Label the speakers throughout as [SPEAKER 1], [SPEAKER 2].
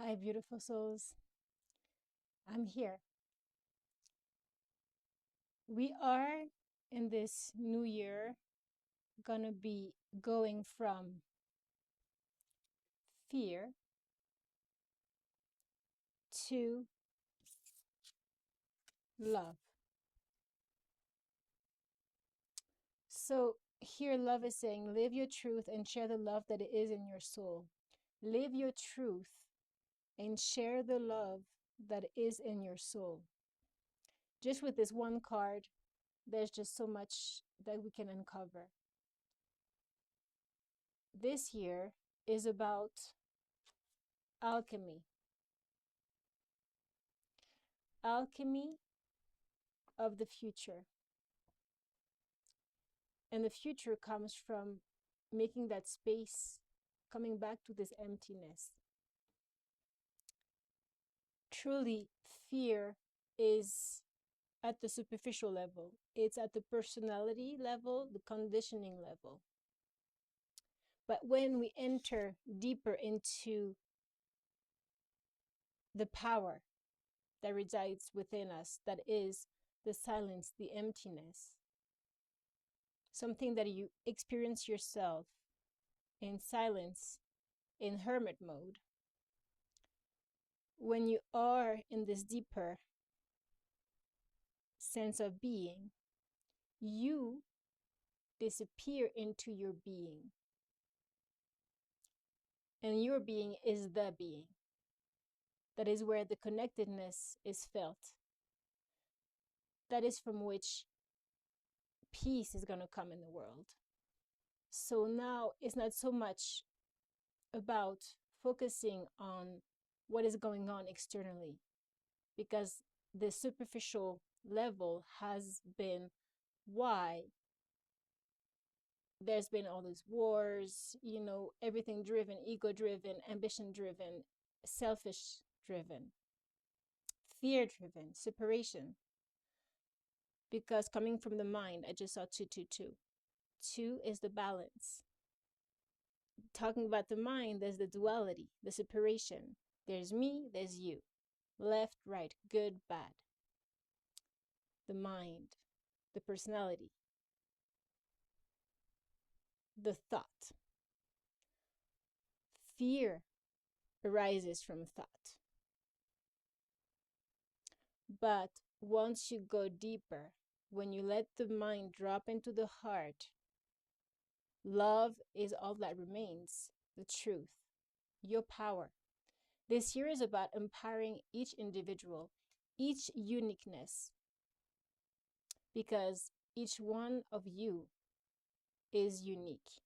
[SPEAKER 1] Hi, beautiful souls. I'm here. We are in this new year gonna be going from fear to love. So, here, love is saying, live your truth and share the love that is in your soul. Live your truth and share the love that is in your soul. Just with this one card, there's just so much that we can uncover. This year is about alchemy. Alchemy of the future. And the future comes from making that space, coming back to this emptiness. Truly, fear is at the superficial level, it's at the personality level, the conditioning level. But when we enter deeper into the power that resides within us, that is the silence, the emptiness, something that you experience yourself in silence, in hermit mode, when you are in this deeper sense of being, you disappear into your being. And your being is the being. That is where the connectedness is felt. That is from which peace is going to come in the world. So now it's not so much about focusing on what is going on externally, because the superficial level has been why there's been all these wars, everything driven, ego driven, ambition driven, selfish driven, fear driven, separation. Because coming from the mind, I just saw 222. Two is the balance. Talking about the mind, there's the duality, the separation. There's me, there's you. Left, right, good, bad. The mind, the personality, the thought. Fear arises from thought. But once you go deeper, when you let the mind drop into the heart, love is all that remains, the truth, your power. This year is about empowering each individual, each uniqueness, because each one of you is unique.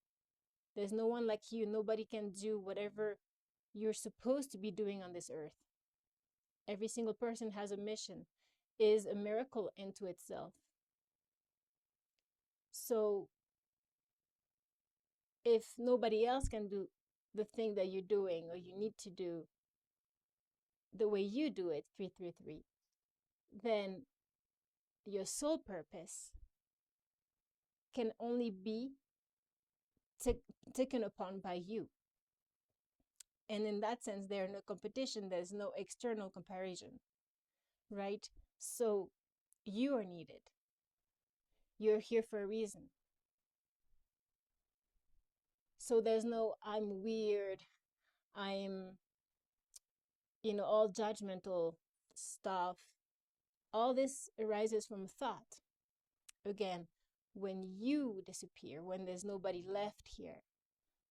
[SPEAKER 1] There's no one like you. Nobody can do whatever you're supposed to be doing on this earth. Every single person has a mission, is a miracle into itself. So if nobody else can do the thing that you're doing or you need to do the way you do it, 333, then your soul purpose can only be taken upon by you. And in that sense, there's no competition, there's no external comparison, right? So you are needed. You're here for a reason. So there's no, I'm weird, I'm, all judgmental stuff. All this arises from thought. Again, when you disappear, when there's nobody left here,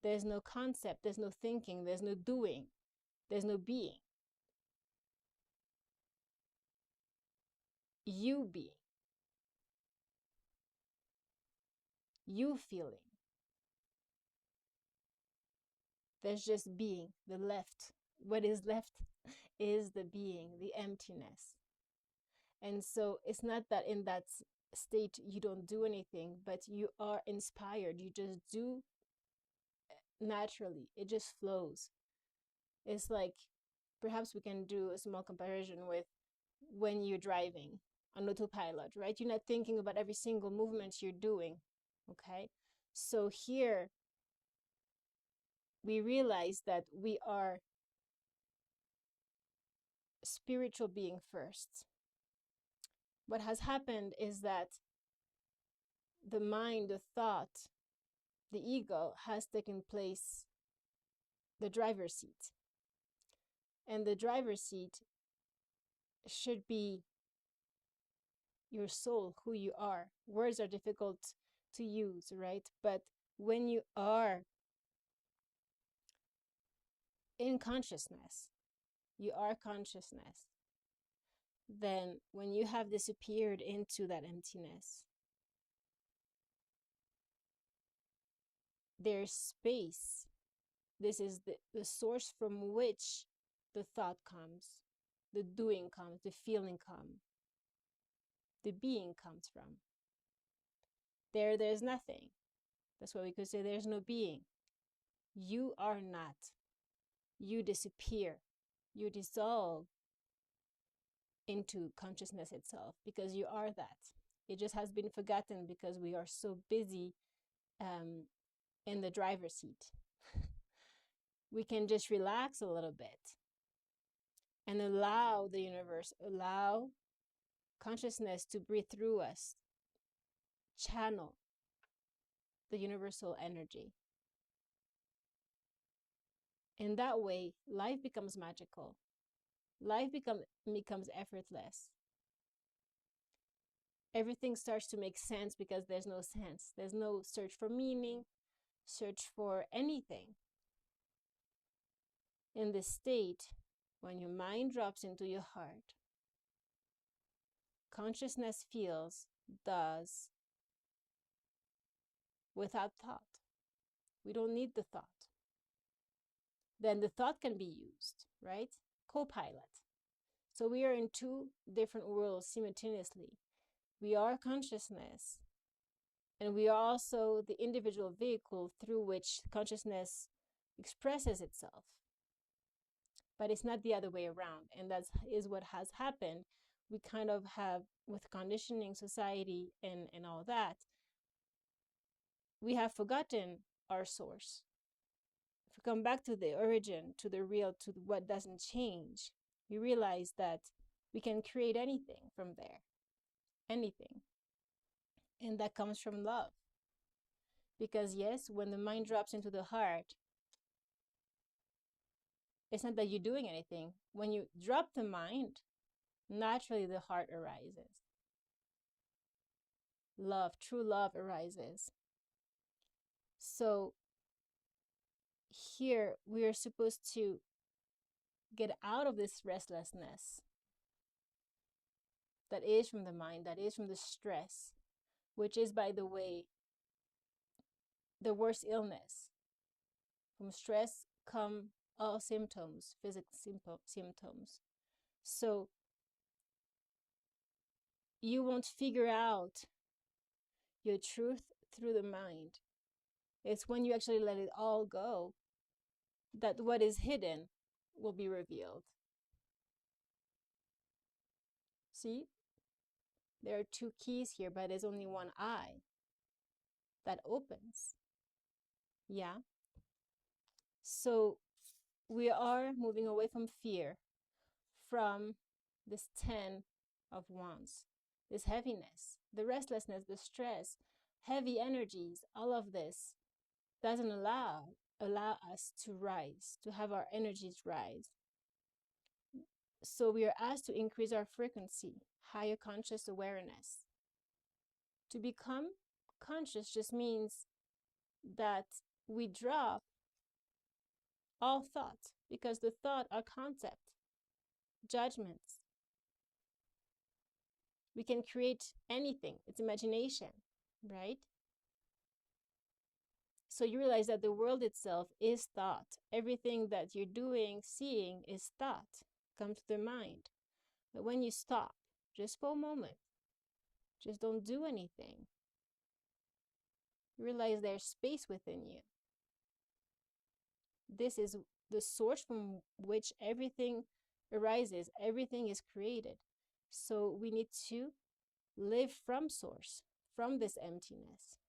[SPEAKER 1] there's no concept, there's no thinking, there's no doing, there's no being. You being. You feeling. There's just being, the left. What is left is the being, the emptiness. And so it's not that in that state you don't do anything, but you are inspired. You just do naturally. It just flows. It's like, perhaps we can do a small comparison with when you're driving on autopilot, right? You're not thinking about every single movement you're doing, okay? So here we realize that we are spiritual being first. What has happened is that the mind, the thought, the ego has taken place, the driver's seat. And the driver's seat should be your soul, who you are. Words are difficult to use, right? But when you are in consciousness, you are consciousness, then when you have disappeared into that emptiness, there's space. This is the source from which the thought comes, the doing comes, the feeling comes, the being comes from. There's nothing. That's why we could say there's no being. You are not. You disappear. You dissolve into consciousness itself because you are that. It just has been forgotten because we are so busy in the driver's seat. We can just relax a little bit and allow the universe, allow consciousness to breathe through us, channel the universal energy. In that way, life becomes magical. Life becomes effortless. Everything starts to make sense because there's no sense. There's no search for meaning, search for anything. In this state, when your mind drops into your heart, consciousness feels, does, without thought. We don't need the thought. Then the thought can be used, right? Co-pilot. So we are in two different worlds simultaneously. We are consciousness, and we are also the individual vehicle through which consciousness expresses itself. But it's not the other way around, and that is what has happened. We kind of have, with conditioning, society, and all that, we have forgotten our source. If we come back to the origin, to the real, to what doesn't change, we realize that we can create anything from there. Anything. And that comes from love. Because yes, when the mind drops into the heart, it's not that you're doing anything. When you drop the mind, naturally the heart arises. Love, true love arises. So here we are supposed to get out of this restlessness that is from the mind, that is from the stress, which is, by the way, the worst illness. From stress come all symptoms, physical symptoms. So you won't figure out your truth through the mind. It's when you actually let it all go that what is hidden will be revealed. See? There are two keys here, but there's only one eye that opens. Yeah? So we are moving away from fear, from this 10 of wands, this heaviness, the restlessness, the stress, heavy energies, all of this doesn't allow us to rise, to have our energies rise. So we are asked to increase our frequency, higher conscious awareness. To become conscious just means that we drop all thought, because the thought are concept, judgments. We can create anything. It's imagination, right? So you realize that the world itself is thought. Everything that you're doing, seeing is thought, comes to the mind. But when you stop, just for a moment, just don't do anything, you realize there's space within you. This is the source from which everything arises, everything is created. So we need to live from source, from this emptiness,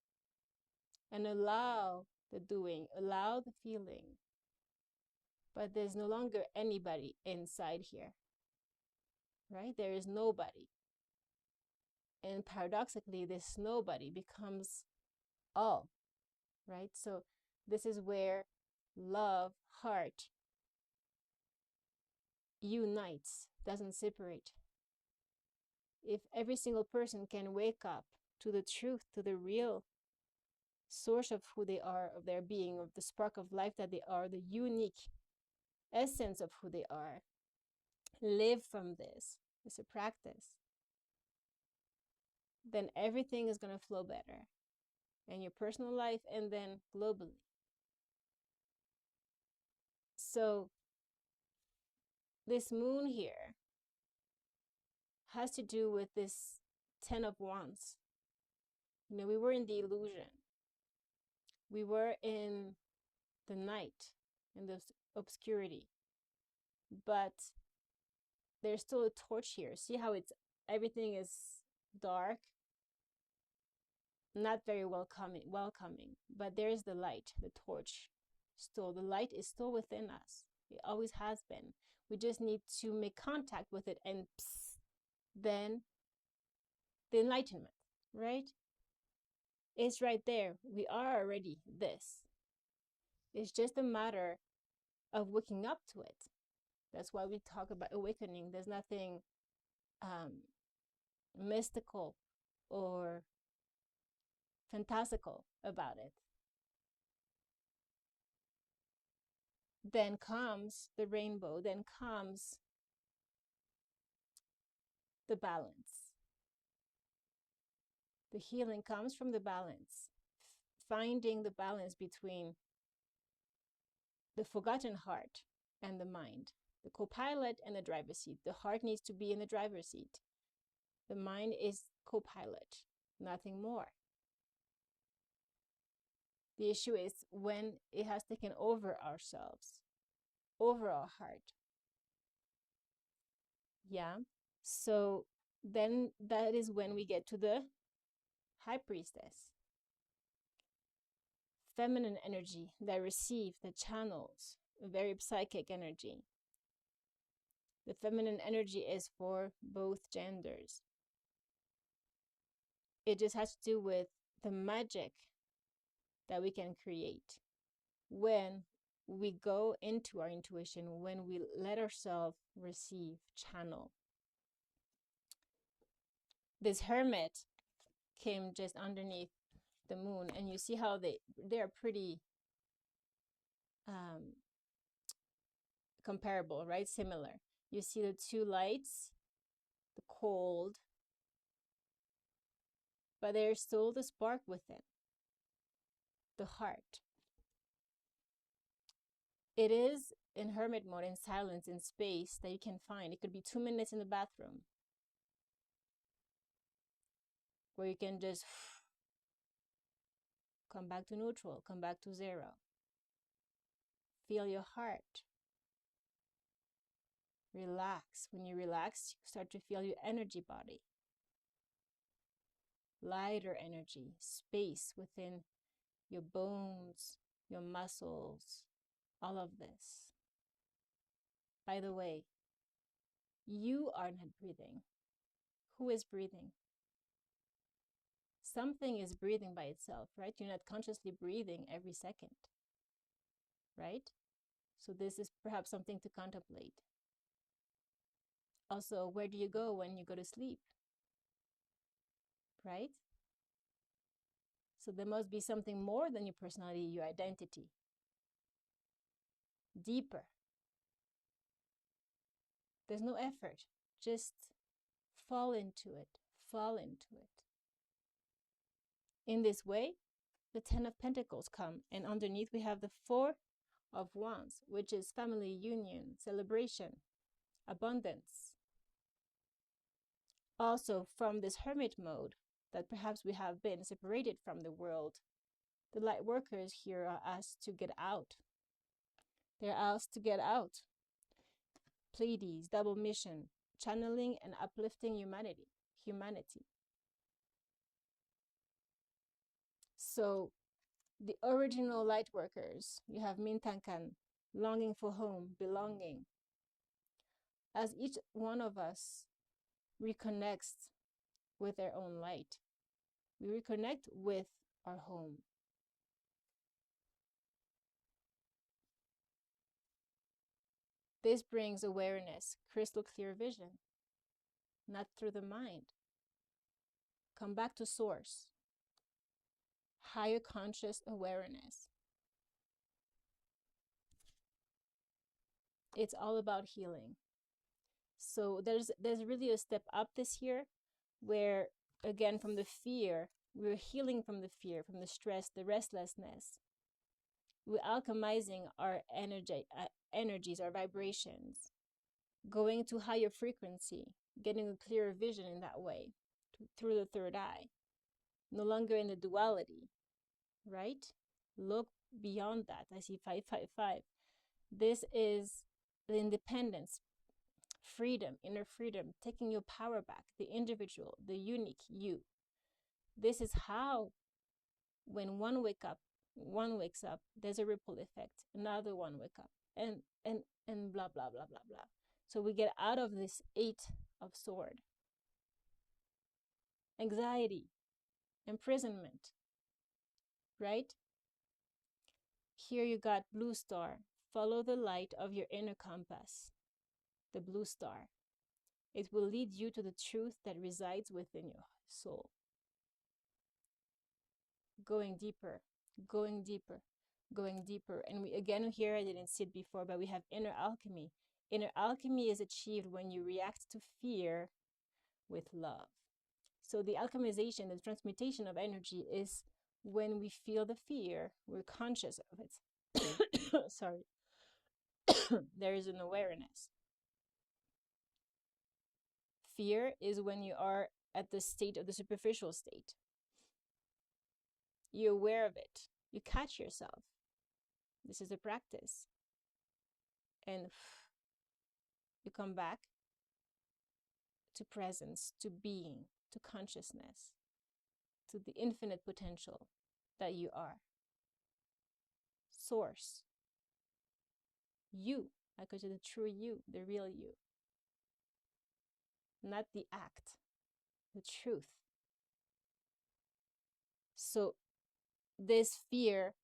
[SPEAKER 1] and allow the doing, allow the feeling. But there's no longer anybody inside here. right? There is nobody. And paradoxically, this nobody becomes all, right? So this is where love, heart unites, doesn't separate. If every single person can wake up to the truth, to the real source of who they are, of their being, of the spark of life that they are, the unique essence of who they are, live from this, it's a practice, then everything is going to flow better in your personal life and then globally. So this moon here has to do with this 10 of Wands. You know, we were in the illusion. We were in the night, in the obscurity. But there's still a torch here. See how everything is dark? Not very welcoming. But there's the light, the torch. Still, the light is still within us. It always has been. We just need to make contact with it and then the enlightenment, right? It's right there. We are already this. It's just a matter of waking up to it. That's why we talk about awakening. There's nothing mystical or fantastical about it. Then comes the rainbow, then comes the balance. The healing comes from the balance, finding the balance between the forgotten heart and the mind, the co-pilot and the driver's seat. The heart needs to be in the driver's seat. The mind is co-pilot, nothing more. The issue is when it has taken over ourselves, over our heart. Yeah. So then that is when we get to the high priestess. Feminine energy that receives, that channels, a very psychic energy. The feminine energy is for both genders. It just has to do with the magic that we can create when we go into our intuition, when we let ourselves receive, channel. This hermit came just underneath the moon, and you see how they're pretty comparable, right? Similar. You see the two lights, the cold, but there's still the spark within, the heart. It is in hermit mode, in silence, in space that you can find. It could be 2 minutes in the bathroom where you can just come back to neutral, come back to zero. Feel your heart. Relax. When you relax, you start to feel your energy body. Lighter energy, space within your bones, your muscles, all of this. By the way, you are not breathing. Who is breathing? Something is breathing by itself, right? You're not consciously breathing every second, right? So this is perhaps something to contemplate. Also, where do you go when you go to sleep, right? So there must be something more than your personality, your identity. Deeper. There's no effort. Just fall into it. Fall into it. In this way, the 10 of Pentacles come, and underneath we have the 4 of Wands, which is family, union, celebration, abundance. Also, from this hermit mode that perhaps we have been separated from the world, the light workers here are asked to get out. They're asked to get out. Pleiades, double mission, channeling and uplifting humanity. So the original light workers, you have Mintankan, longing for home, belonging. As each one of us reconnects with their own light. We reconnect with our home. This brings awareness, crystal clear vision, not through the mind. Come back to source. Higher conscious awareness. It's all about healing. So there's really a step up this year where, again, from the fear, we're healing from the fear, from the stress, the restlessness. We're alchemizing our energies, our vibrations, going to higher frequency, getting a clearer vision in that way, through the third eye. No longer in the duality, right? Look beyond that. I see 555. This is the independence, freedom, inner freedom, taking your power back, the individual, the unique you. This is how, when one wakes up, there's a ripple effect, another one wake up, and blah blah blah blah blah. So we get out of this 8 of sword. Anxiety, imprisonment, right? Here you got blue star. Follow the light of your inner compass, the blue star. It will lead you to the truth that resides within your soul. Going deeper, going deeper, going deeper. And we, again, here, I didn't see it before, but we have inner alchemy. Inner alchemy is achieved when you react to fear with love. So the alchemization, the transmutation of energy is when we feel the fear, we're conscious of it. Sorry. There is an awareness. Fear is when you are at the state of the superficial state. You're aware of it. You catch yourself. This is a practice. And you come back to presence, to being, to consciousness, to the infinite potential that you are. Source. You. I consider the true you, the real you. Not the act, the truth. So this fear,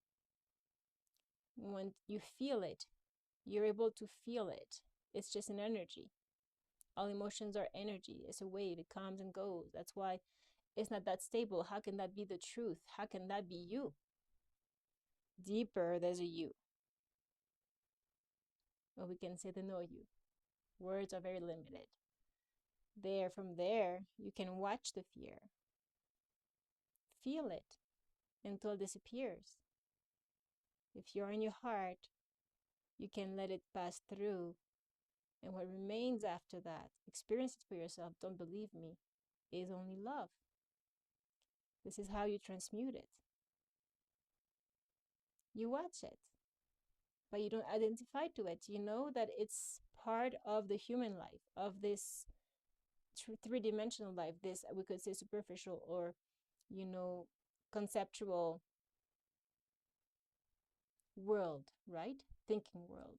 [SPEAKER 1] when you feel it, you're able to feel it. It's just an energy. All emotions are energy. It's a wave. It comes and goes. That's why it's not that stable. How can that be the truth? How can that be you? Deeper, there's a you. Or we can say the no you. Words are very limited. From there, you can watch the fear. Feel it until it disappears. If you're in your heart, you can let it pass through. And what remains after that, experience it for yourself, don't believe me, is only love. This is how you transmute it. You watch it, but you don't identify to it. You know that it's part of the human life, of this three-dimensional life, this, we could say, superficial or, conceptual world, right? Thinking world.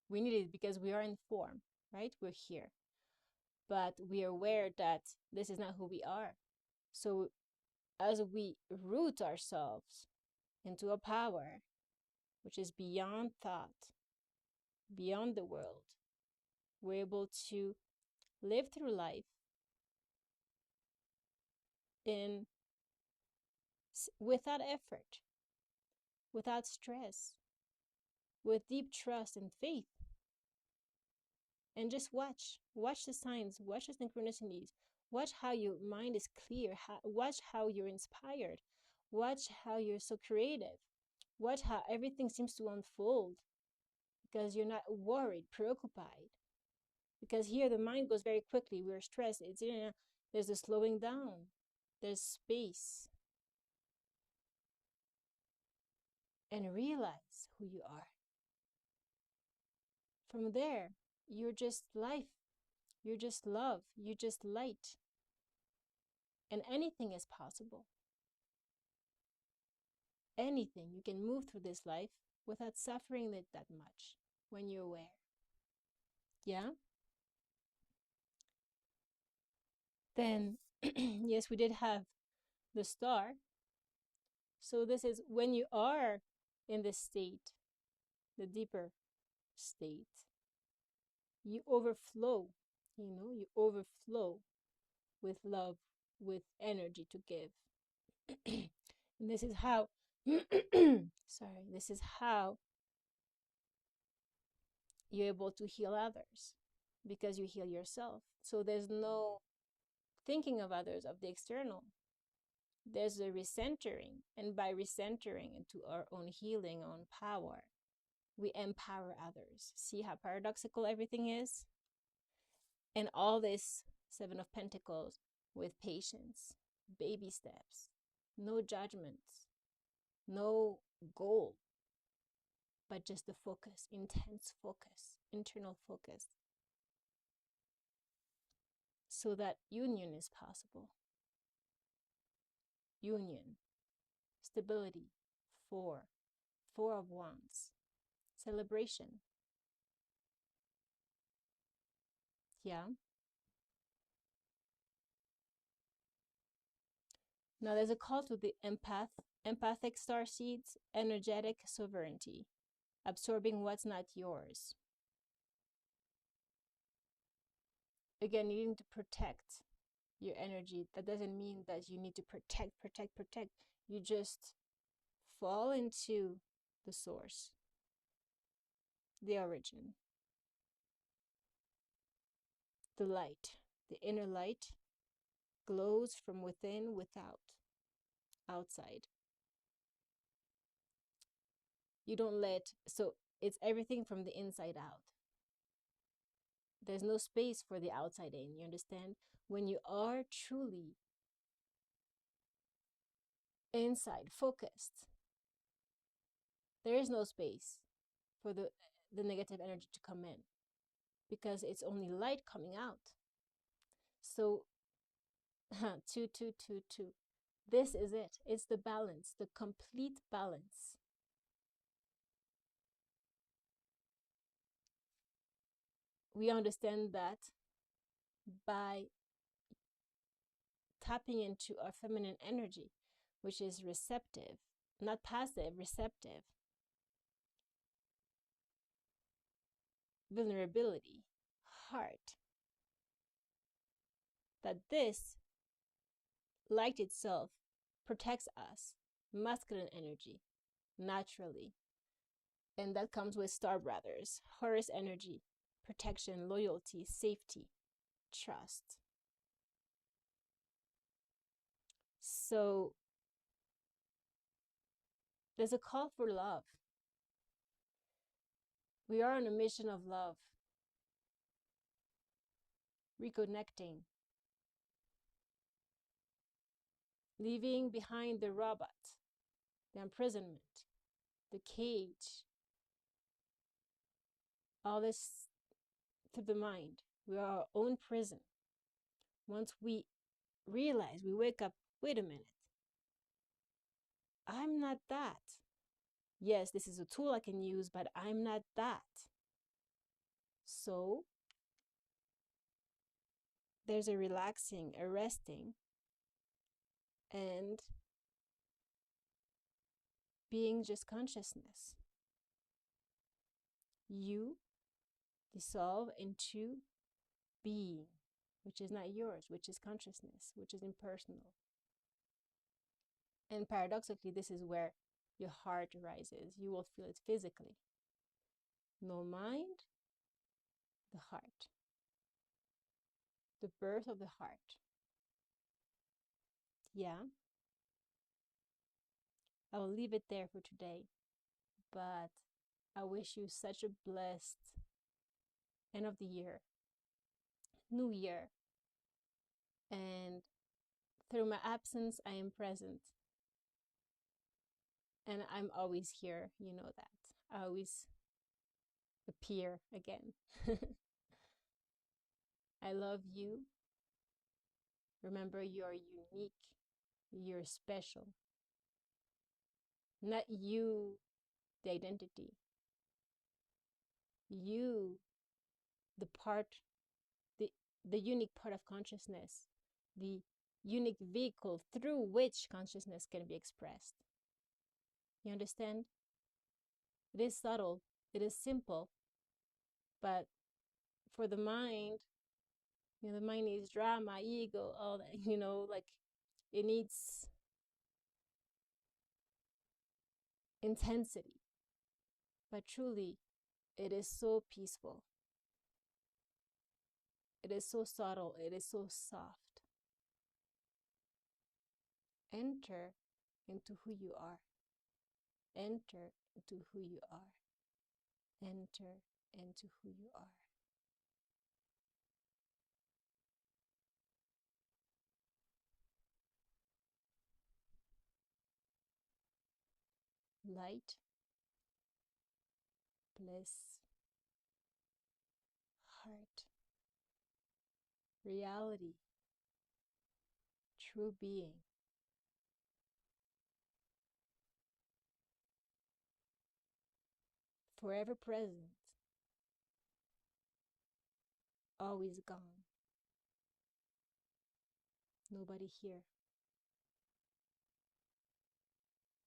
[SPEAKER 1] We need it because we are in form, right? We're here. But we are aware that this is not who we are. So as we root ourselves into a power which is beyond thought, beyond the world, we're able to live through life without effort, without stress, with deep trust and faith. And just watch the signs, watch the synchronicities, watch how your mind is clear, watch how you're inspired, watch how you're so creative, watch how everything seems to unfold because you're not worried, preoccupied. Because here the mind goes very quickly, we're stressed, there's a slowing down, there's space. And realize who you are. From there, you're just life. You're just love. You're just light. And anything is possible. Anything. You can move through this life without suffering it that much when you're aware. Yeah? Then, yes, we did have the star. So this is when you are in this state, the deeper state, you overflow, you overflow with love, with energy to give. And this is how, sorry, this is how you're able to heal others, because you heal yourself. So there's no thinking of others, of the external. There's a recentering. And by recentering into our own healing, own power, we empower others. See how paradoxical everything is? And all this Seven of Pentacles with patience, baby steps, no judgments, no goal, but just the focus, intense focus, internal focus, so that union is possible. Union, stability, four of wands, celebration. Yeah. Now there's a call to the empathic star seeds, energetic sovereignty, absorbing what's not yours. Again, you need to protect your energy. That doesn't mean that you need to protect. You just fall into the source, the origin, the light. The inner light glows from within, without, outside. You don't so it's everything from the inside out. There's no space for the outside in, you understand? When you are truly inside focused, there is no space for the negative energy to come in, because it's only light coming out. So two. This is it. It's the balance, the complete balance. We understand that by tapping into our feminine energy, which is receptive, not passive, receptive, vulnerability, heart, that this light itself protects us, masculine energy, naturally. And that comes with star brothers, Horus energy, protection, loyalty, safety, trust. So there's a call for love. We are on a mission of love, reconnecting, leaving behind the robot, the imprisonment, the cage, all this through the mind. We are our own prison. Once we realize, we wake up, wait a minute, I'm not that. Yes, this is a tool I can use, but I'm not that. So there's a relaxing, a resting, and being just consciousness. You dissolve into being, which is not yours, which is consciousness, which is impersonal. And paradoxically, this is where your heart rises. You will feel it physically. No mind, the heart. The birth of the heart. Yeah. I will leave it there for today. But I wish you such a blessed end of the year, new year. And through my absence, I am present. And I'm always here, you know that. I always appear again. I love you. Remember, you're unique. You're special. Not you, the identity. You, the part, the unique part of consciousness the unique vehicle through which consciousness can be expressed. You understand? It is subtle, it is simple, but for the mind, the mind needs drama, ego, all that, like it needs intensity. But truly, it is so peaceful. It is so subtle. It is so soft. Enter into who you are. Enter into who you are. Enter into who you are. Light, bliss, heart, reality, true being. Forever present, always gone. Nobody here,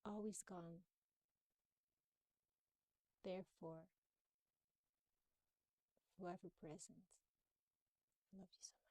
[SPEAKER 1] always gone. Therefore, forever present. I love you so much.